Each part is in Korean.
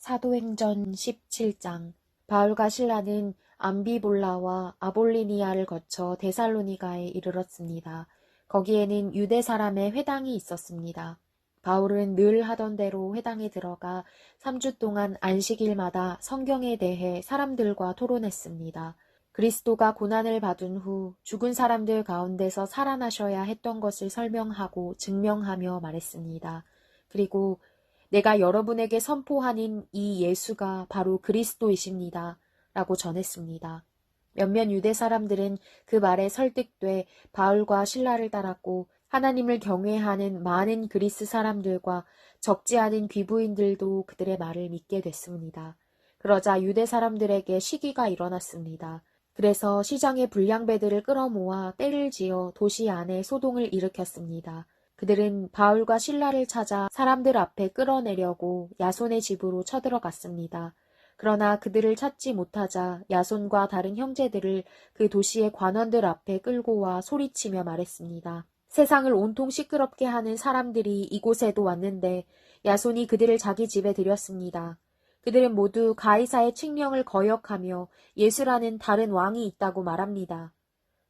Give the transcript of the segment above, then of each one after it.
사도행전 17장. 바울과 실라는 암비볼라와 아볼리니아를 거쳐 데살로니가에 이르렀습니다. 거기에는 유대 사람의 회당이 있었습니다. 바울은 늘 하던 대로 회당에 들어가 3주 동안 안식일마다 성경에 대해 사람들과 토론했습니다. 그리스도가 고난을 받은 후 죽은 사람들 가운데서 살아나셔야 했던 것을 설명하고 증명하며 말했습니다. 그리고 내가 여러분에게 선포하는 이 예수가 바로 그리스도이십니다. 라고 전했습니다. 몇몇 유대 사람들은 그 말에 설득돼 바울과 실라를 따랐고 하나님을 경외하는 많은 그리스 사람들과 적지 않은 귀부인들도 그들의 말을 믿게 됐습니다. 그러자 유대 사람들에게 시기가 일어났습니다. 그래서 시장의 불량배들을 끌어모아 떼를 지어 도시 안에 소동을 일으켰습니다. 그들은 바울과 실라를 찾아 사람들 앞에 끌어내려고 야손의 집으로 쳐들어갔습니다. 그러나 그들을 찾지 못하자 야손과 다른 형제들을 그 도시의 관원들 앞에 끌고 와 소리치며 말했습니다. 세상을 온통 시끄럽게 하는 사람들이 이곳에도 왔는데 야손이 그들을 자기 집에 들였습니다. 그들은 모두 가이사의 칙령을 거역하며 예수라는 다른 왕이 있다고 말합니다.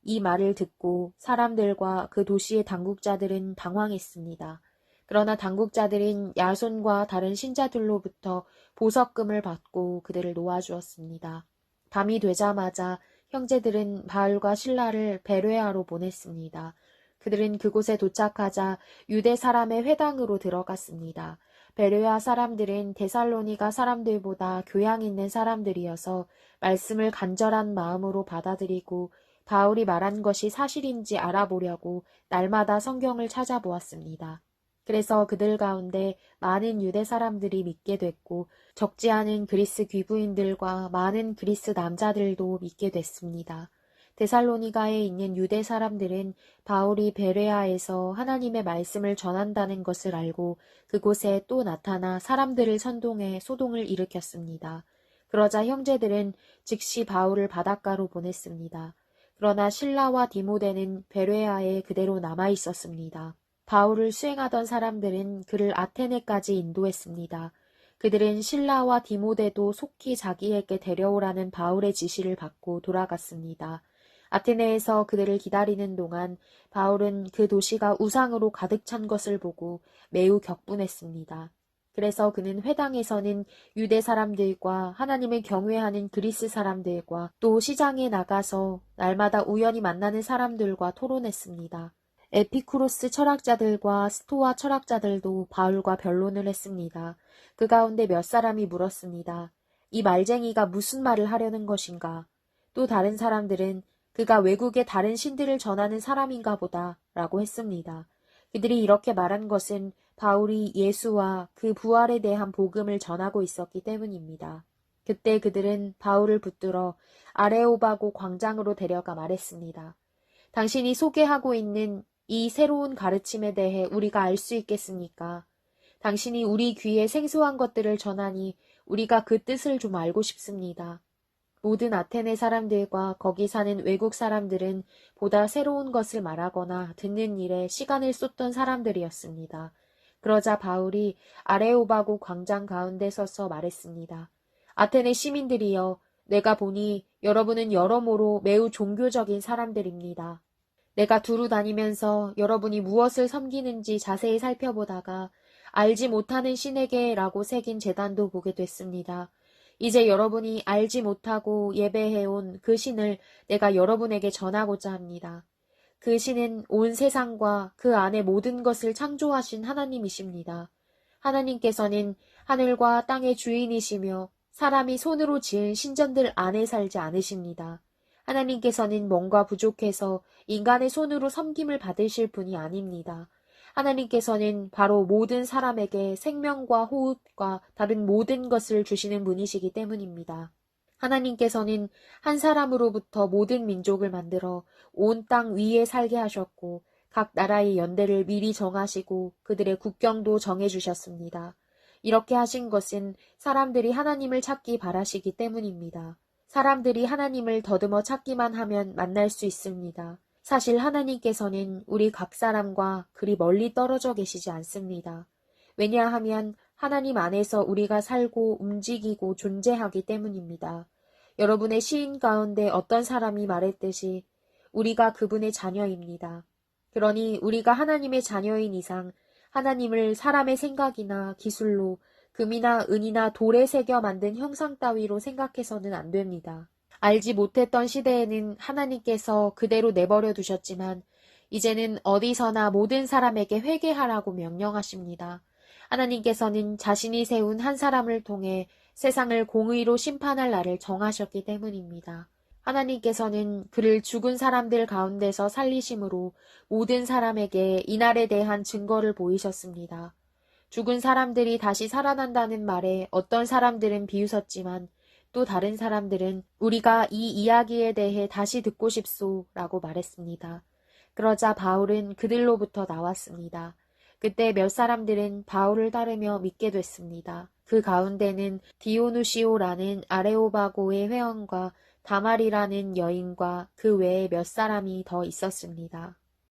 이 말을 듣고 사람들과 그 도시의 당국자들은 당황했습니다. 그러나 당국자들은 야손과 다른 신자들로부터 보석금을 받고 그들을 놓아주었습니다. 밤이 되자마자 형제들은 바울과 실라를 베레아로 보냈습니다. 그들은 그곳에 도착하자 유대 사람의 회당으로 들어갔습니다. 베레아 사람들은 데살로니가 사람들보다 교양 있는 사람들이어서 말씀을 간절한 마음으로 받아들이고 바울이 말한 것이 사실인지 알아보려고 날마다 성경을 찾아보았습니다. 그래서 그들 가운데 많은 유대 사람들이 믿게 됐고 적지 않은 그리스 귀부인들과 많은 그리스 남자들도 믿게 됐습니다. 데살로니가에 있는 유대 사람들은 바울이 베레아에서 하나님의 말씀을 전한다는 것을 알고 그곳에 또 나타나 사람들을 선동해 소동을 일으켰습니다. 그러자 형제들은 즉시 바울을 바닷가로 보냈습니다. 그러나 실라와 디모데는 베레아에 그대로 남아 있었습니다. 바울을 수행하던 사람들은 그를 아테네까지 인도했습니다. 그들은 실라와 디모데도 속히 자기에게 데려오라는 바울의 지시를 받고 돌아갔습니다. 아테네에서 그들을 기다리는 동안 바울은 그 도시가 우상으로 가득 찬 것을 보고 매우 격분했습니다. 그래서 그는 회당에서는 유대 사람들과 하나님을 경외하는 그리스 사람들과 또 시장에 나가서 날마다 우연히 만나는 사람들과 토론했습니다. 에피쿠로스 철학자들과 스토아 철학자들도 바울과 변론을 했습니다. 그 가운데 몇 사람이 물었습니다. 이 말쟁이가 무슨 말을 하려는 것인가? 또 다른 사람들은 그가 외국의 다른 신들을 전하는 사람인가 보다 라고 했습니다. 그들이 이렇게 말한 것은 바울이 예수와 그 부활에 대한 복음을 전하고 있었기 때문입니다. 그때 그들은 바울을 붙들어 아레오바고 광장으로 데려가 말했습니다. 당신이 소개하고 있는 이 새로운 가르침에 대해 우리가 알 수 있겠습니까? 당신이 우리 귀에 생소한 것들을 전하니 우리가 그 뜻을 좀 알고 싶습니다. 모든 아테네 사람들과 거기 사는 외국 사람들은 보다 새로운 것을 말하거나 듣는 일에 시간을 쏟던 사람들이었습니다. 그러자 바울이 아레오바고 광장 가운데 서서 말했습니다. 아테네 시민들이여, 내가 보니 여러분은 여러모로 매우 종교적인 사람들입니다. 내가 두루 다니면서 여러분이 무엇을 섬기는지 자세히 살펴보다가 알지 못하는 신에게 라고 새긴 제단도 보게 됐습니다. 이제 여러분이 알지 못하고 예배해온 그 신을 내가 여러분에게 전하고자 합니다. 그 신은 온 세상과 그 안의 모든 것을 창조하신 하나님이십니다. 하나님께서는 하늘과 땅의 주인이시며 사람이 손으로 지은 신전들 안에 살지 않으십니다. 하나님께서는 뭔가 부족해서 인간의 손으로 섬김을 받으실 분이 아닙니다. 하나님께서는 바로 모든 사람에게 생명과 호흡과 다른 모든 것을 주시는 분이시기 때문입니다. 하나님께서는 한 사람으로부터 모든 민족을 만들어 온 땅 위에 살게 하셨고 각 나라의 연대를 미리 정하시고 그들의 국경도 정해주셨습니다. 이렇게 하신 것은 사람들이 하나님을 찾기 바라시기 때문입니다. 사람들이 하나님을 더듬어 찾기만 하면 만날 수 있습니다. 사실 하나님께서는 우리 각 사람과 그리 멀리 떨어져 계시지 않습니다. 왜냐하면 하나님 안에서 우리가 살고 움직이고 존재하기 때문입니다. 여러분의 시인 가운데 어떤 사람이 말했듯이 우리가 그분의 자녀입니다. 그러니 우리가 하나님의 자녀인 이상 하나님을 사람의 생각이나 기술로 금이나 은이나 돌에 새겨 만든 형상 따위로 생각해서는 안 됩니다. 알지 못했던 시대에는 하나님께서 그대로 내버려 두셨지만 이제는 어디서나 모든 사람에게 회개하라고 명령하십니다. 하나님께서는 자신이 세운 한 사람을 통해 세상을 공의로 심판할 날을 정하셨기 때문입니다. 하나님께서는 그를 죽은 사람들 가운데서 살리심으로 모든 사람에게 이날에 대한 증거를 보이셨습니다. 죽은 사람들이 다시 살아난다는 말에 어떤 사람들은 비웃었지만 또 다른 사람들은 우리가 이 이야기에 대해 다시 듣고 싶소라고 말했습니다. 그러자 바울은 그들로부터 나왔습니다. 그때 몇 사람들은 바울을 따르며 믿게 됐습니다. 그 가운데는 디오누시오라는 아레오바고의 회원과 다말이라는 여인과 그 외에 몇 사람이 더 있었습니다.